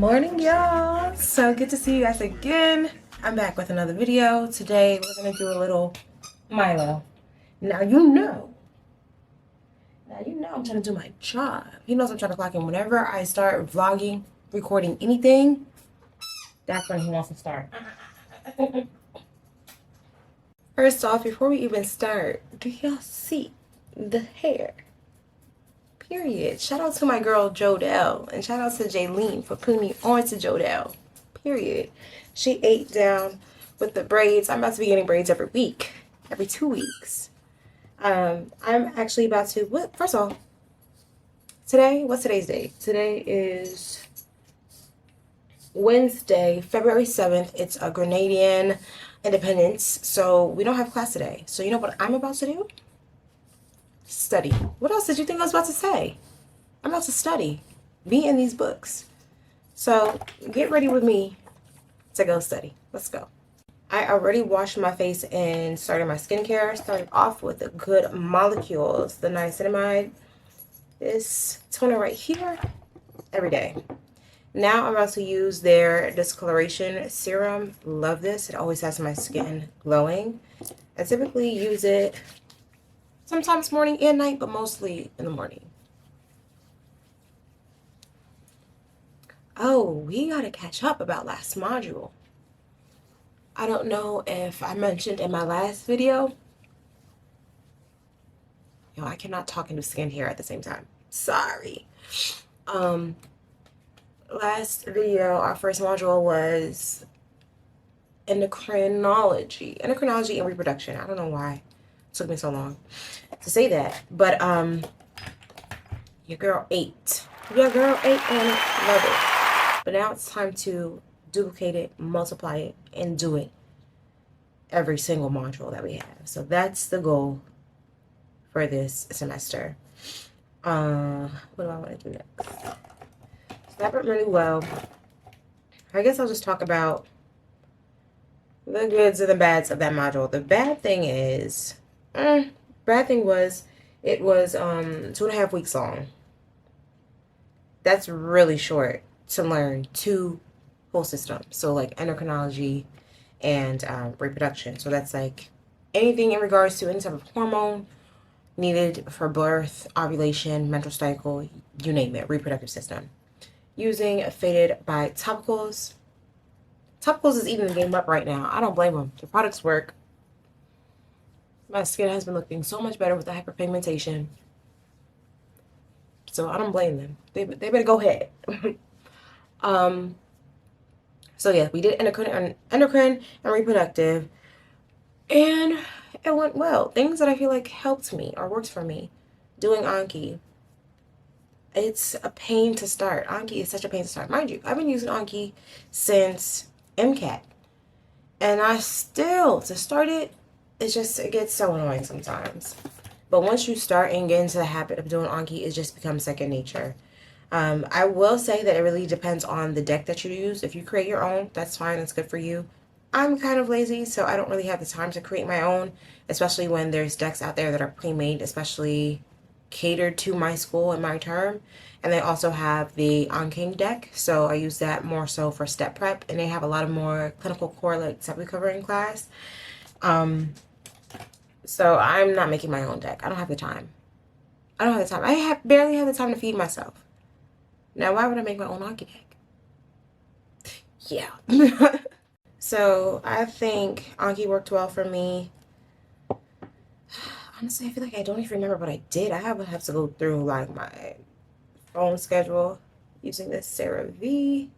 Morning, y'all. So good to see you guys again. I'm back with another video. Today we're gonna do a little Milo. Now you know I'm trying to do my job. He knows I'm trying to clock in. Whenever I start vlogging, recording anything, that's when he wants to start. First off, before we even start, do y'all see the hair? Period. Shout out to my girl Jodelle, and shout out to Jaylene for putting me on to Jodelle. Period. She ate down with the braids. I'm about to be getting braids every week, every 2 weeks. I'm actually about to. First of all, what's today's date? Today is Wednesday, February 7th. It's a Grenadian Independence, so we don't have class today. So you know what I'm about to do? Study. What else did you think I was about to say? I'm about to study. Be in these books. So get ready with me to go study. Let's go. I already washed my face and started my skincare. Started off with the Good Molecules, the niacinamide. This toner right here, every day. Now I'm about to use their discoloration serum. Love this. It always has my skin glowing. I typically use it sometimes morning and night, but mostly in the morning. Oh, we gotta catch up about last module. I don't know if I mentioned in my last video. Yo, I cannot talk and do skincare at the same time. Sorry. Last video, our first module was endocrinology and reproduction. I don't know why it took me so long to say that, but your girl ate and love it. But now it's time to duplicate it, multiply it, and do it every single module that we have. So that's the goal for this semester. What do I want to do next? So that went really well. I guess I'll just talk about the goods and the bads of that module. The bad thing was it was 2.5 weeks long. That's really short to learn 2 whole systems. So like endocrinology and reproduction. So that's like anything in regards to any type of hormone needed for birth, ovulation, menstrual cycle, you name it, reproductive system. Using Faded by Topicals. Topicals is eating the game up right now. I don't blame them. The products work. My skin has been looking so much better with the hyperpigmentation. So I don't blame them. They better go ahead. So yeah, we did endocrine and reproductive, and it went well. Things that I feel like helped me or worked for me. Doing Anki. It's a pain to start. Anki is such a pain to start. Mind you, I've been using Anki since MCAT. And to start it, it gets so annoying sometimes. But once you start and get into the habit of doing Anki, it just becomes second nature. I will say that it really depends on the deck that you use. If you create your own, that's fine. That's good for you. I'm kind of lazy, so I don't really have the time to create my own, especially when there's decks out there that are pre-made, especially catered to my school and my term. And they also have the Anking deck, so I use that more so for step prep, and they have a lot of more clinical correlates that we cover in class. So I'm not making my own deck. I don't have the time. I barely have the time to feed myself. Now, why would I make my own Anki deck? Yeah. So I think Anki worked well for me. Honestly, I feel like I don't even remember what I did. I would have to go through like my phone schedule using this CeraVe.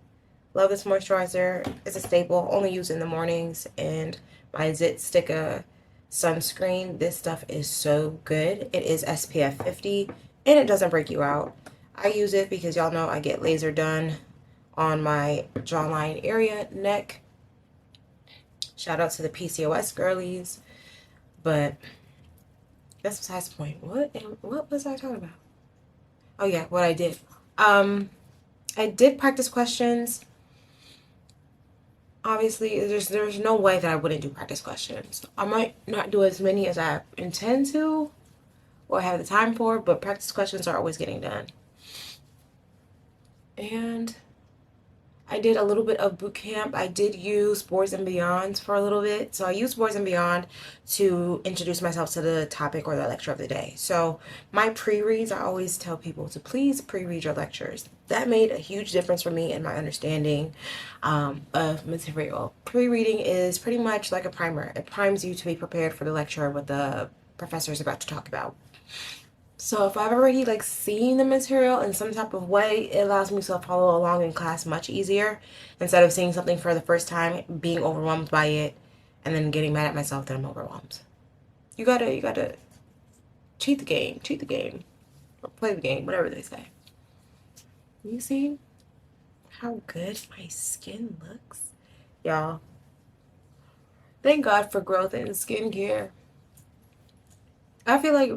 Love this moisturizer. It's a staple. Only use in the mornings. And my Zit Sticka sunscreen. This stuff is so good. It is SPF 50 and it doesn't break you out. I use it because y'all know I get laser done on my jawline area, neck. Shout out to the PCOS girlies. But that's besides the point. What was I talking about? Oh yeah, what I did. I did practice questions. Obviously, there's no way that I wouldn't do practice questions. I might not do as many as I intend to or have the time for, but practice questions are always getting done. And I did a little bit of boot camp. I did use Boards and Beyond for a little bit. So I used Boards and Beyond to introduce myself to the topic or the lecture of the day. So my pre-reads, I always tell people to please pre-read your lectures. That made a huge difference for me in my understanding of material. Pre-reading is pretty much like a primer. It primes you to be prepared for the lecture or what the professor is about to talk about. So if I've already like seen the material in some type of way, it allows me to follow along in class much easier instead of seeing something for the first time, being overwhelmed by it, and then getting mad at myself that I'm overwhelmed. You gotta cheat the game, or play the game, whatever they say. You see how good my skin looks? Y'all, thank God for growth in skincare. I feel like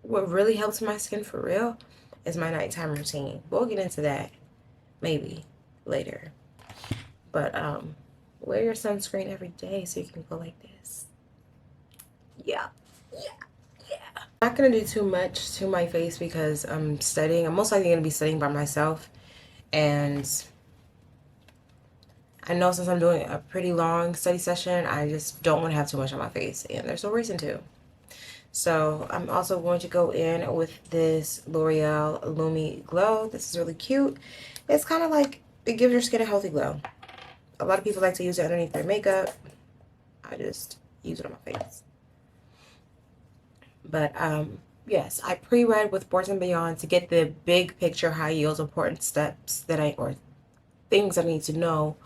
what really helps my skin for real is my nighttime routine. We'll get into that maybe later. But wear your sunscreen every day so you can go like this. Yeah. I'm not gonna do too much to my face because I'm studying. I'm most likely gonna be studying by myself, and I know since I'm doing a pretty long study session, I just don't want to have too much on my face, and there's no reason to. So I'm also going to go in with this L'Oreal Lumi Glow. This is really cute. It's kind of like, it gives your skin a healthy glow. A lot of people like to use it underneath their makeup. I just use it on my face. But yes, I pre-read with Boards and Beyond to get the big picture, high yields, important steps or things I need to know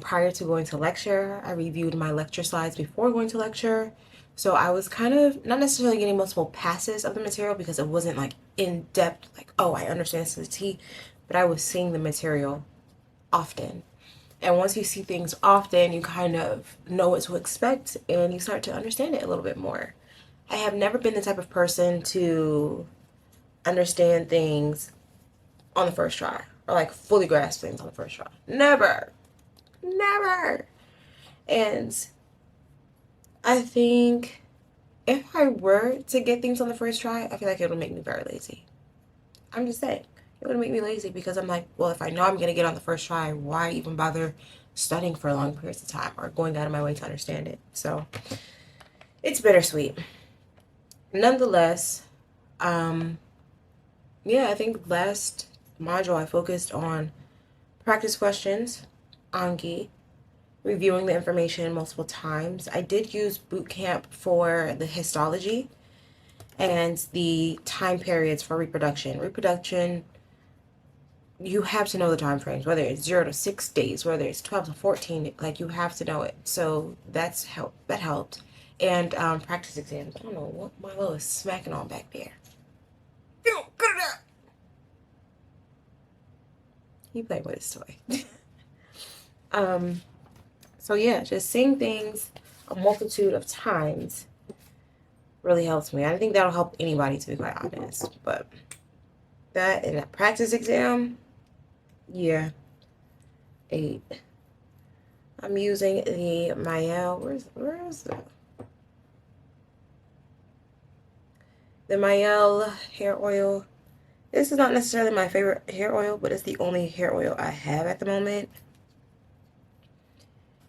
prior to going to lecture. I reviewed my lecture slides before going to lecture. So I was kind of not necessarily getting multiple passes of the material because it wasn't like in depth, like, oh, I understand this to the T, but I was seeing the material often. And once you see things often, you kind of know what to expect and you start to understand it a little bit more. I have never been the type of person to understand things on the first try or like fully grasp things on the first try. Never. And I think if I were to get things on the first try, I feel like it would make me very lazy. I'm just saying. It would make me lazy because I'm like, well, if I know I'm going to get on the first try, why even bother studying for long periods of time or going out of my way to understand it? So it's bittersweet. Nonetheless, yeah, I think last module I focused on practice questions, Anki, reviewing the information multiple times. I did use bootcamp for the histology and the time periods for reproduction. Reproduction, you have to know the time frames, whether it's 0 to 6 days, whether it's 12 to 14, like you have to know it. So that helped. And practice exams. I don't know what Milo is smacking on back there. Ew, cut it out. He played with his toy. So yeah, just seeing things a multitude of times really helps me. I think that'll help anybody, to be quite honest. But that and that practice exam, yeah, 8. I'm using the Mielle. Where is the Mielle hair oil. This is not necessarily my favorite hair oil, but it's the only hair oil I have at the moment.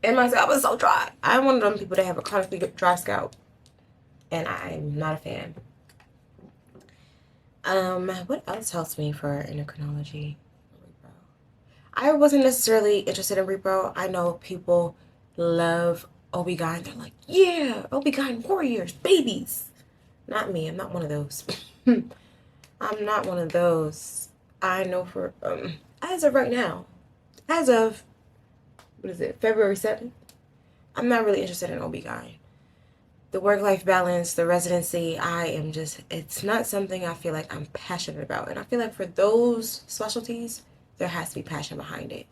And my scalp is so dry. I'm one of them people that have a chronically dry scalp, and I'm not a fan. What else helps me for endocrinology? Repro. I wasn't necessarily interested in Repro. I know people love OB-GYN. They're like, yeah, OB-GYN warriors, babies. Not me. I'm not one of those. I'm not one of those. I know for, as of right now, as of, what is it, February 7th, I'm not really interested in OB-GYN. The work-life balance, the residency, it's not something I feel like I'm passionate about. And I feel like for those specialties, there has to be passion behind it.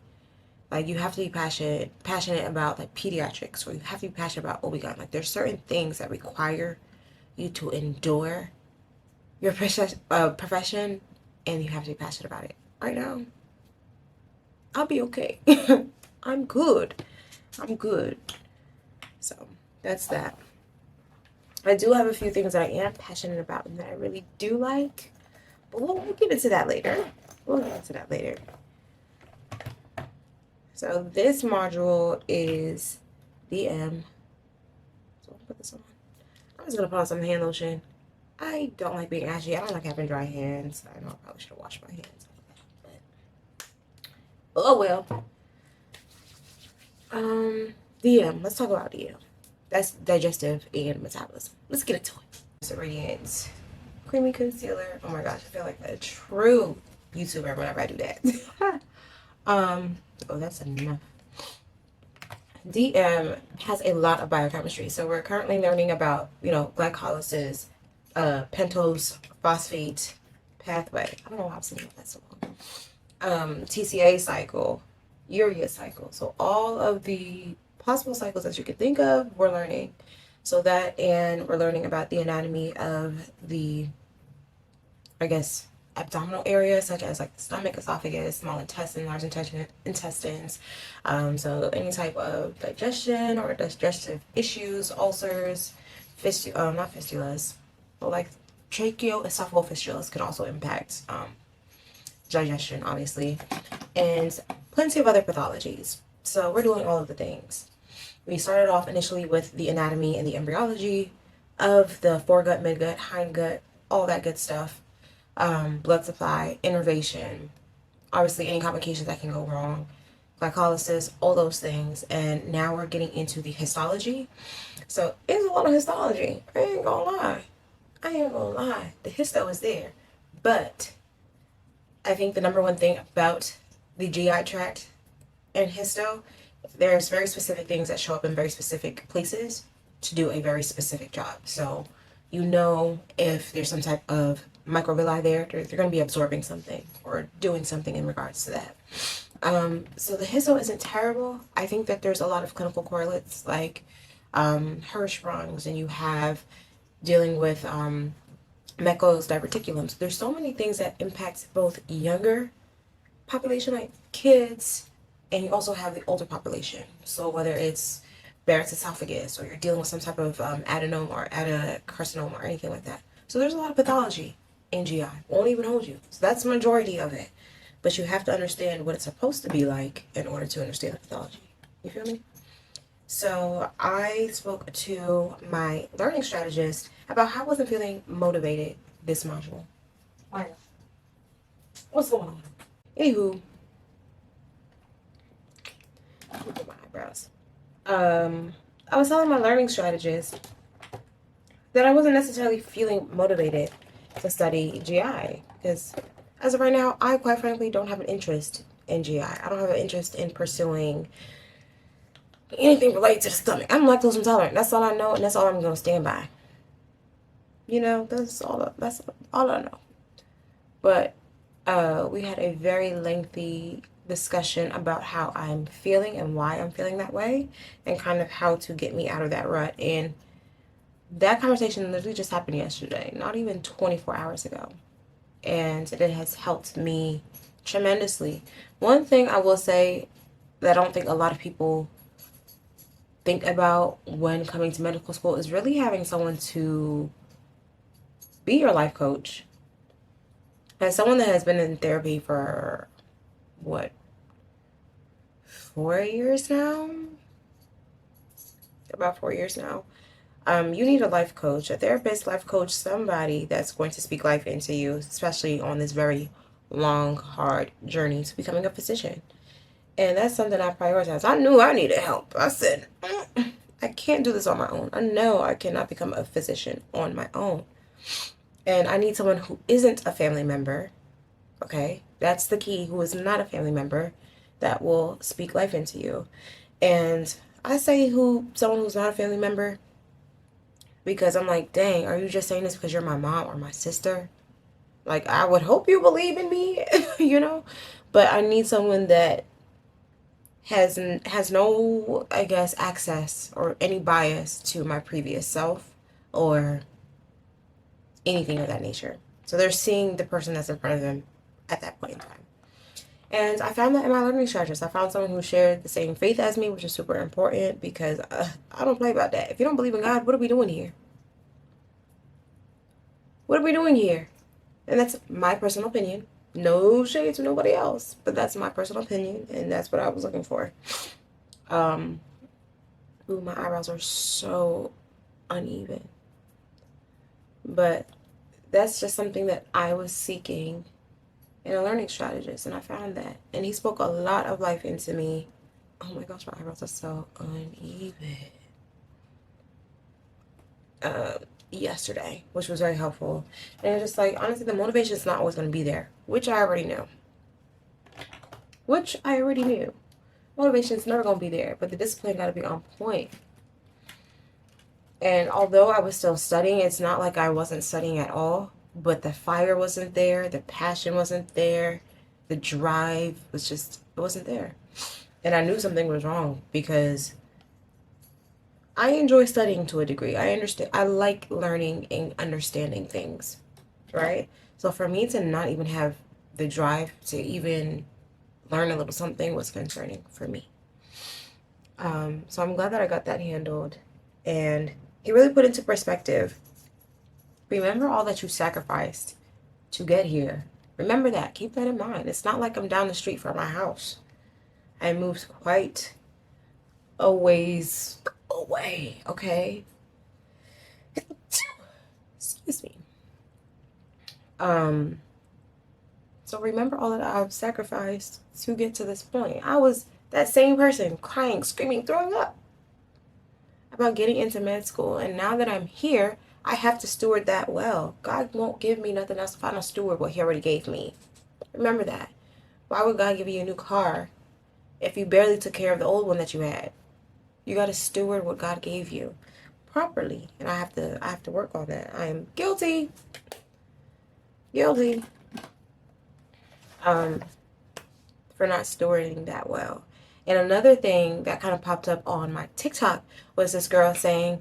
Like, you have to be passionate about, like, pediatrics, or you have to be passionate about OB-GYN. Like, there's certain things that require you to endure your profession, and you have to be passionate about it. Right now, I'll be okay. I'm good. So, that's that. I do have a few things that I am passionate about and that I really do like, but we'll get into that later. So this module is DM. So I'll put this on. I'm just gonna put on some hand lotion. I don't like being ashy. I don't like having dry hands. I know I probably should have washed my hands. But oh well. DM. Let's talk about DM. That's digestive and metabolism. Let's get into it. It's a Radiant Creamy Concealer. Oh my gosh, I feel like a true YouTuber whenever I do that. Oh, that's enough. DM has a lot of biochemistry. So we're currently learning about, glycolysis, pentose phosphate pathway. I don't know why I've seen that so long. TCA cycle, urea cycle. So all of the possible cycles that you could think of, we're learning. So that, and we're learning about the anatomy of the, I guess, abdominal area, such as like the stomach, esophagus, small intestine, large intestines. So any type of digestion or digestive issues, ulcers, not fistulas, but like tracheoesophageal fistulas can also impact digestion, obviously, and plenty of other pathologies. So we're doing all of the things. We started off initially with the anatomy and the embryology of the foregut, midgut, hindgut, all that good stuff. Blood supply, innervation, obviously any complications that can go wrong, glycolysis, all those things. And now we're getting into the histology. So it's a lot of histology. I ain't gonna lie. The histo is there. But I think the number one thing about the GI tract and histo, there's very specific things that show up in very specific places to do a very specific job. So if there's some type of microvilli there, they're going to be absorbing something or doing something in regards to that. So the histo isn't terrible. I think that there's a lot of clinical correlates like Hirschsprung's, and you have dealing with Meckel's diverticulum. So there's so many things that impact both younger population, like kids, and you also have the older population. So whether it's Barrett's esophagus, or you're dealing with some type of adenoma or adenocarcinoma or anything like that. So there's a lot of pathology in GI. Won't even hold you. So that's the majority of it. But you have to understand what it's supposed to be like in order to understand the pathology. You feel me? So I spoke to my learning strategist about how I wasn't feeling motivated this module. Why not? What's going on? Anywho, look at my eyebrows. I was telling my learning strategist that I wasn't necessarily feeling motivated to study GI because as of right now, I quite frankly don't have an interest in GI. I don't have an interest in pursuing anything related to the stomach. I'm lactose intolerant. That's all I know, and that's all I'm going to stand by. That's all I know. But we had a very lengthy discussion about how I'm feeling and why I'm feeling that way, and kind of how to get me out of that rut. And that conversation literally just happened yesterday, not even 24 hours ago. And it has helped me tremendously. One thing I will say that I don't think a lot of people think about when coming to medical school is really having someone to be your life coach. As someone that has been in therapy for, 4 years now? About 4 years now. You need a life coach, a therapist, life coach, somebody that's going to speak life into you, especially on this very long, hard journey to becoming a physician. And that's something I prioritize. I knew I needed help. I said, I can't do this on my own. I know I cannot become a physician on my own. And I need someone who isn't a family member. Okay, that's the key. Who is not a family member that will speak life into you. And I say someone who's not a family member because I'm like, dang, are you just saying this because you're my mom or my sister? Like, I would hope you believe in me, But I need someone that has no, I guess, access or any bias to my previous self or anything of that nature. So they're seeing the person that's in front of them at that point in time. And I found that in my learning strategist. I found someone who shared the same faith as me, which is super important because I don't play about that. If you don't believe in God, what are we doing here? What are we doing here? And that's my personal opinion. No shade to nobody else, but that's my personal opinion, and that's what I was looking for. Ooh, my eyebrows are so uneven. But that's just something that I was seeking in a learning strategist, and I found that. And he spoke a lot of life into me. Oh my gosh, my eyebrows are so uneven. Yesterday, which was very helpful. And it was just like, honestly, the motivation is not always going to be there, which I already knew. Motivation is never going to be there, but the discipline got to be on point. And although I was still studying, it's not like I wasn't studying at all, but the fire wasn't there, the passion wasn't there, the drive was just, it wasn't there. And I knew something was wrong because I enjoy studying to a degree. I like learning and understanding things, right? So for me to not even have the drive to even learn a little something was concerning for me. So I'm glad that I got that handled. And he really put into perspective, remember all that you sacrificed to get here. Remember that. Keep that in mind. It's not like I'm down the street from my house. I moved quite a ways away, okay? Excuse me. So remember all that I've sacrificed to get to this point. I was that same person crying, screaming, throwing up about getting into med school. And now that I'm here, I have to steward that well. God won't give me nothing else if I don't steward what he already gave me. Remember that. Why would God give you a new car if you barely took care of the old one that you had? You got to steward what God gave you properly. And I have to work on that. I am guilty. For not stewarding that well. And another thing that kind of popped up on my TikTok was this girl saying,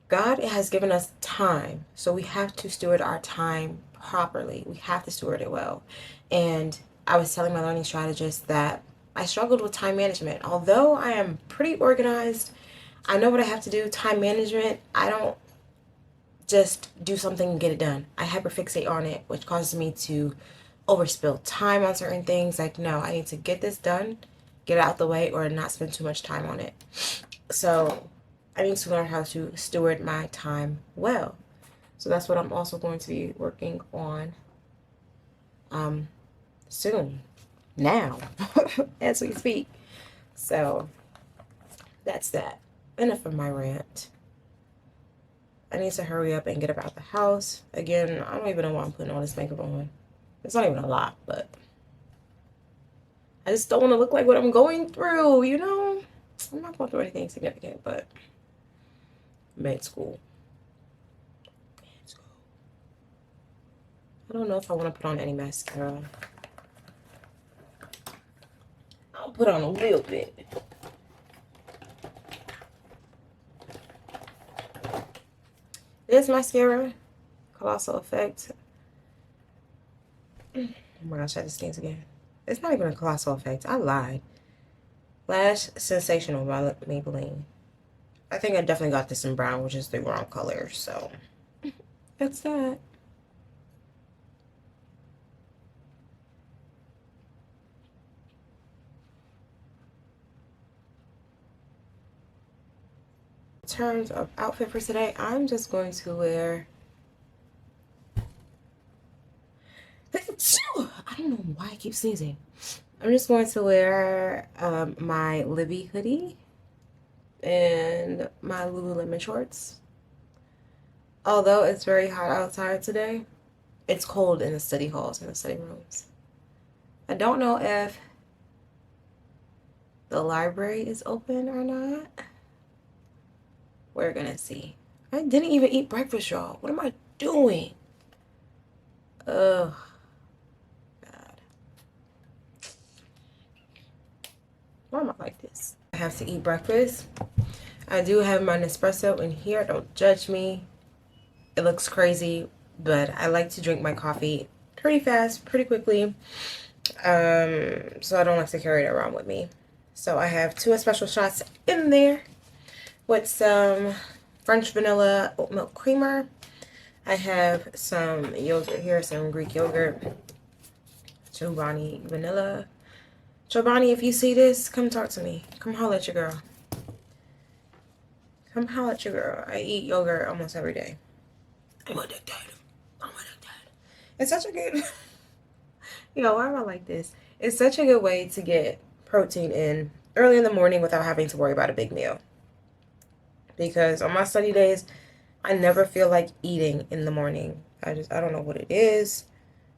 God has given us time, so we have to steward our time properly. We have to steward it well. And I was telling my learning strategist that I struggled with time management. Although I am pretty organized, I know what I have to do. Time management, I don't just do something and get it done. I hyperfixate on it, which causes me to overspill time on certain things. Like, no, I need to get this done, get it out the way, or not spend too much time on it. So I need to learn how to steward my time well. So that's what I'm also going to be working on soon, now, as we speak. So that's that. Enough of my rant. I need to hurry up and get up out the house. Again, I don't even know why I'm putting all this makeup on. It's not even a lot, but I just don't want to look like what I'm going through, you know? I'm not going through anything significant, but med school. I don't know if I want to put on any mascara. I'll put on a little bit. This mascara, Colossal Effect. Oh my gosh, I just sneezed again. It's not even a Colossal Effect. I lied. Lash Sensational by Maybelline. I think I definitely got this in brown, which is the wrong color, so that's that. In terms of outfit for today, I'm just going to wear, I don't know why I keep sneezing. I'm just going to wear my Libby hoodie and my Lululemon shorts. Although it's very hot outside today, it's cold in the study halls and the study rooms. I don't know if the library is open or not. We're gonna see. I didn't even eat breakfast, y'all. What am I doing? Ugh. God. Why am I like this? I have to eat breakfast. I do have my Nespresso in here. Don't judge me. It looks crazy, but I like to drink my coffee pretty fast, pretty quickly. So I don't like to carry it around with me. So I have 2 espresso shots in there with some French vanilla oat milk creamer. I have some yogurt here, some Greek yogurt. Chobani vanilla. Chobani, if you see this, come talk to me. Come holler at your girl. Come holler at your girl. I eat yogurt almost every day. I'm addicted. It's such a good... why am I like this? It's such a good way to get protein in early in the morning without having to worry about a big meal. Because on my study days, I never feel like eating in the morning. I don't know what it is.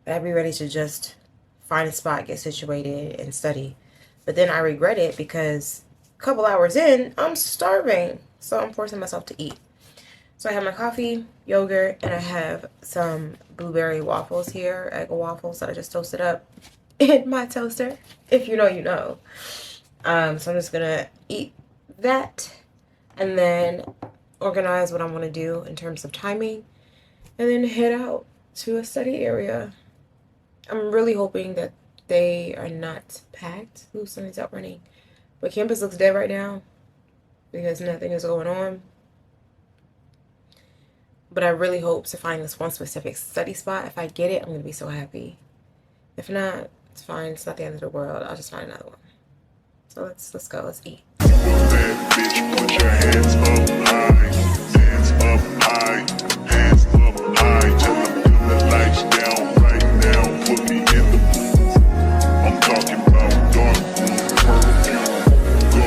But I'd be ready to just find a spot, get situated, and study. But then I regret it because a couple hours in, I'm starving. So I'm forcing myself to eat. So I have my coffee, yogurt, and I have some blueberry waffles here, egg waffles that I just toasted up in my toaster. If you know, you know. So I'm just going to eat that and then organize what I want to do in terms of timing and then head out to a study area. I'm really hoping that they are not packed. Ooh, something's out running. But campus looks dead right now because nothing is going on. But I really hope to find this one specific study spot. If I get it, I'm going to be so happy. If not, it's fine. It's not the end of the world. I'll just find another one. So let's go. Let's eat. Bad bitch, put your hands up high. Hands up high. Hands up high. Tell them turn the lights down right now. Put me in the mood. I'm talking about dark perfume. Go,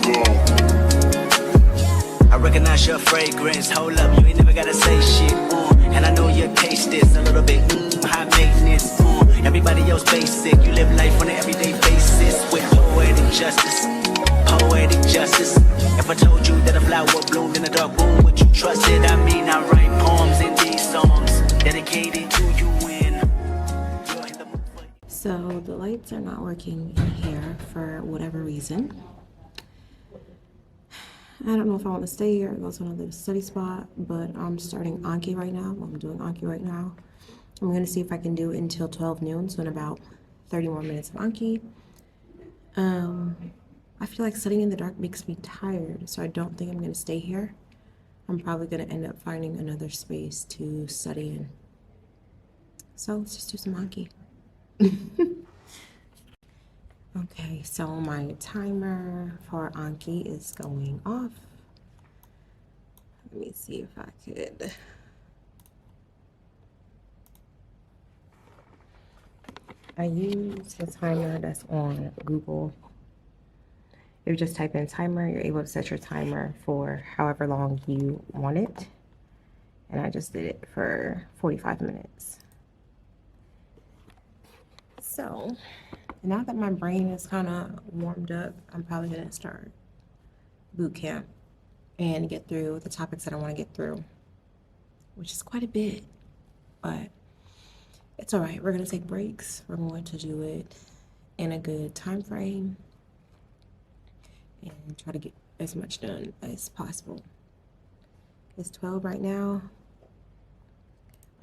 go. I recognize your fragrance. Hold up, you ain't never gotta say shit. And I know your taste is a little bit high maintenance. Everybody else basic. You live life on an everyday basis with poetic justice. Poetic justice. If I told you that a flower bloomed in a dark room, would you trust it? I mean, I write poems in these songs dedicated to you when you're in the mood. So the lights are not working in here for whatever reason. I don't know if I want to stay here or go to another study spot, but I'm starting Anki right now. I'm doing Anki right now. I'm going to see if I can do it until 12 noon, so in about 30 more minutes of Anki. I feel like sitting in the dark makes me tired, so I don't think I'm going to stay here. I'm probably going to end up finding another space to study in. So let's just do some Anki. Okay, so my timer for Anki is going off. Let me see if I could. I use the timer that's on Google. If you just type in timer, you're able to set your timer for however long you want it. And I just did it for 45 minutes. So now that my brain is kind of warmed up, I'm probably going to start boot camp and get through the topics that I want to get through, which is quite a bit, but it's all right. We're going to take breaks. We're going to do it in a good time frame and try to get as much done as possible. It's 12 right now.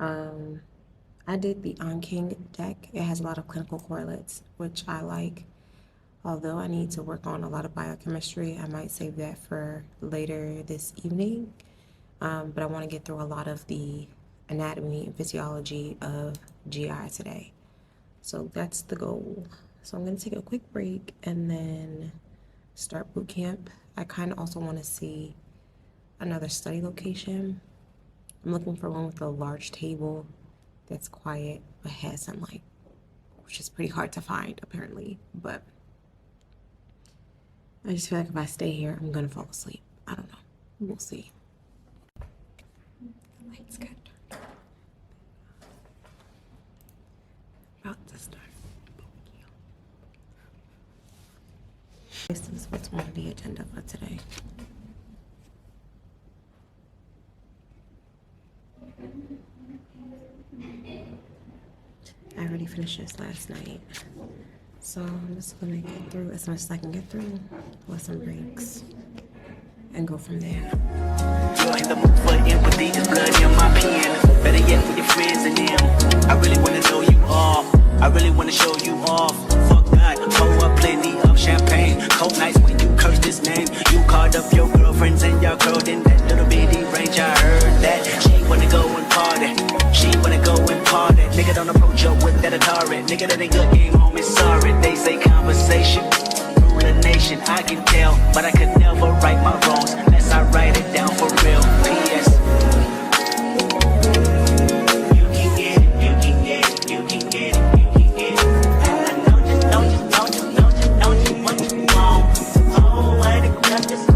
I did the Anking deck. It has a lot of clinical correlates, which I like. Although I need to work on a lot of biochemistry, I might save that for later this evening. But I want to get through a lot of the anatomy and physiology of GI today. So that's the goal. So I'm going to take a quick break and then start boot camp. I kind of also want to see another study location. I'm looking for one with a large table that's quiet but has sunlight, which is pretty hard to find apparently. But I just feel like if I stay here, I'm gonna fall asleep. I don't know. We'll see. The lights got dark. About to start. This is what's on the agenda for today. I already finished this last night, so I'm just gonna get through as much as I can get through with some breaks and go from there. You're in the mood for empathy, there's blood in my pen. Better yet with your friends and them. I really wanna know you off. I really wanna show you off. Fuck God, pour up plenty of champagne. Cold nights when you curse this name. You called up your girlfriends and y'all curled in that little bitty range. I heard that she wanna go and party. She wanna go and party. Nigga don't approach her with that Atari. Nigga that ain't good game home is sorry. They say conversation rule a nation. I can tell, but I could never right my wrongs unless I write it down for real. P.S. You can get it, you can get it, you can get it, you can get it. I know just, know just, know just, know just, know just what you want. Oh, what it does, just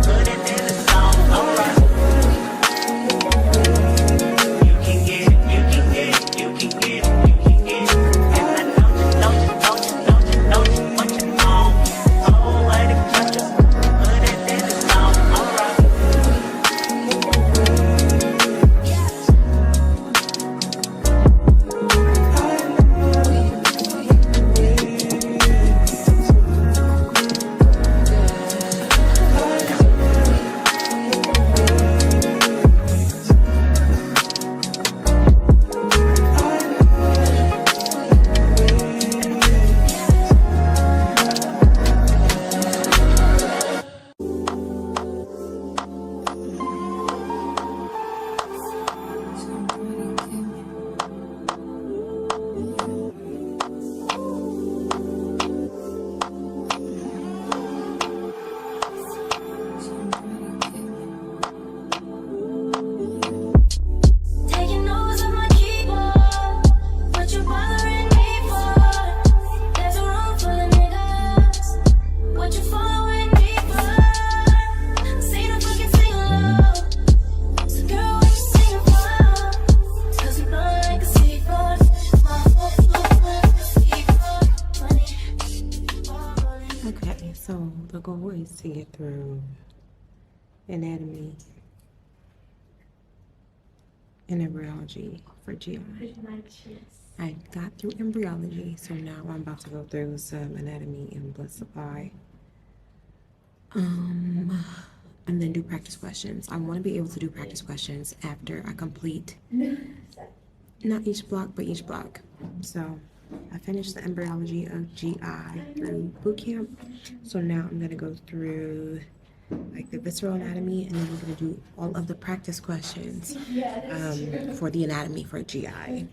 put it in the song. Alright. You can get it, you can get it, you can get it, you can get it. And I know just, know just, know just, know just, know just what you want. Oh, what it does, just put it in the song. Alright. Taking notes on my keyboard. What you bothering me for? There's a room full of niggas. What you following me for? Say no fucking sing along. So girl, what you singing for? 'Cause you blow like a seagull. My whole seagull. Money. Okay, so the goal is to get through anatomy and embryology for GI. I got through embryology, so now I'm about to go through some anatomy and blood supply. And then do practice questions. I want to be able to do practice questions after I complete not each block, but each block. So I finished the embryology of GI through boot camp. So now I'm gonna go through like the visceral anatomy, and then we're gonna do all of the practice questions for the anatomy for GI.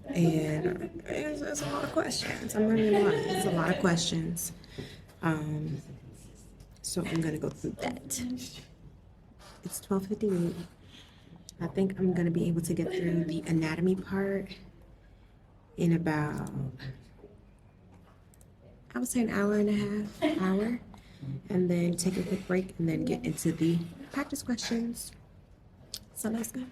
And it's a lot of questions. I'm not gonna lie, it's a lot of questions. So I'm gonna go through that. It's 12:58. I think I'm gonna be able to get through the anatomy part in about, I would say an hour and a half, and then take a quick break and then get into the practice questions. So let's go.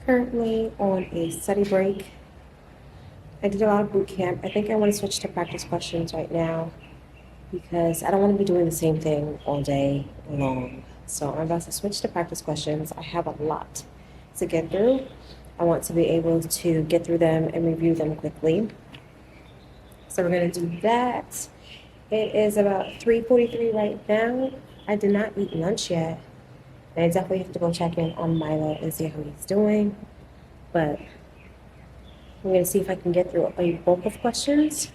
Currently on a study break. I did a lot of boot camp. I think I want to switch to practice questions right now because I don't want to be doing the same thing all day long. So I'm about to switch to practice questions. I have a lot to get through. I want to be able to get through them and review them quickly. So we're going to do that. It is about 3:43 right now. I did not eat lunch yet. And I definitely have to go check in on Milo and see how he's doing. But I'm going to see if I can get through a bulk of questions,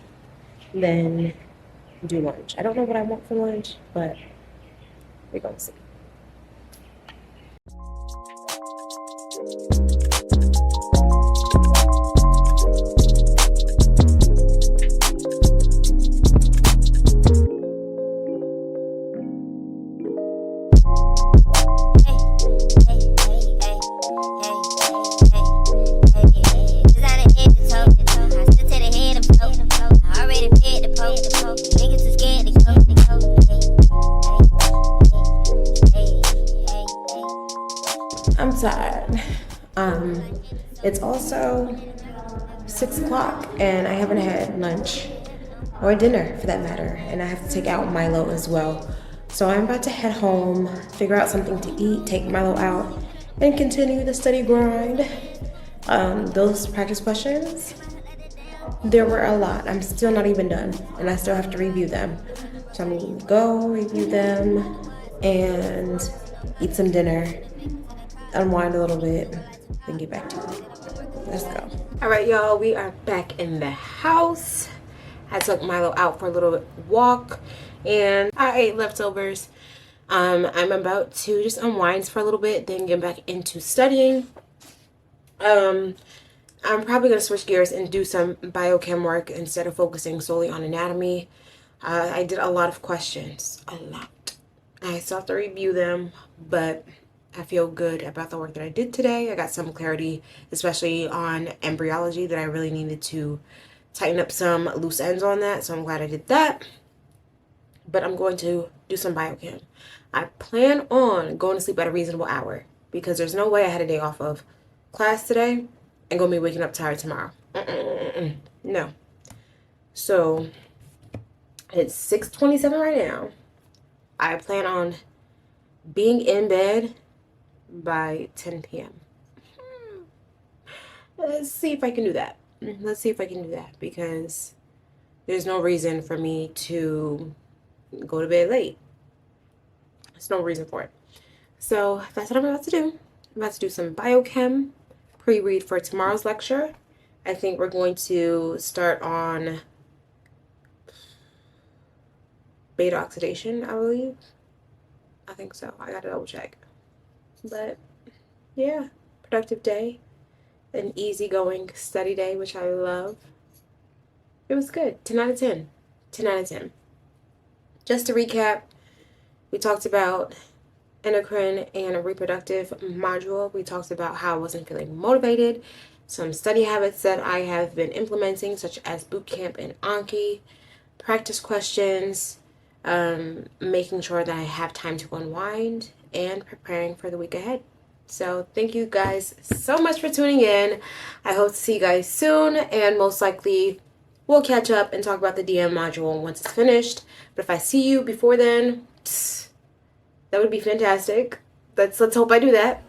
then do lunch. I don't know what I want for lunch, but we're going to see. that. It's also 6 o'clock and I haven't had lunch or dinner for that matter, and I have to take out Milo as well. So I'm about to head home, figure out something to eat, take Milo out, and continue the study grind. Those practice questions, there were a lot. I'm still not even done, and I still have to review them. So I'm going to go review them and eat some dinner, unwind a little bit, then get back to it. Let's go. All right, y'all, we are back in the house. I took Milo out for a little walk and I ate leftovers. I'm about to just unwind for a little bit, then get back into studying. I'm probably going to switch gears and do some biochem work instead of focusing solely on anatomy. I did a lot of questions, a lot. I still have to review them, but I feel good about the work that I did today. I got some clarity, especially on embryology, that I really needed to tighten up some loose ends on that, so I'm glad I did that. But I'm going to do some biochem. I plan on going to sleep at a reasonable hour because there's no way I had a day off of class today and gonna be waking up tired tomorrow. No. So it's 6:27 right now. I plan on being in bed by 10 p.m. Let's see if I can do that. Let's see if I can do that because there's no reason for me to go to bed late. There's no reason for it. So that's what I'm about to do. I'm about to do some biochem pre-read for tomorrow's lecture. I think we're going to start on beta oxidation, I believe. I think so. I gotta double check. But yeah, productive day. An easygoing study day, which I love. It was good. 10 out of 10. 10 out of 10. Just to recap, we talked about endocrine and a reproductive module. We talked about how I wasn't feeling motivated, some study habits that I have been implementing, such as bootcamp and Anki, practice questions, making sure that I have time to unwind, and preparing for the week ahead. So thank you guys so much for tuning in. I hope to see you guys soon, and most likely we'll catch up and talk about the DM module once it's finished. But if I see you before then, that would be fantastic. Let's hope I do that.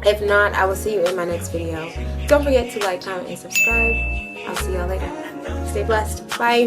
If not, I will see you in my next video. Don't forget to like, comment, and subscribe. I'll see y'all later. Stay blessed. Bye.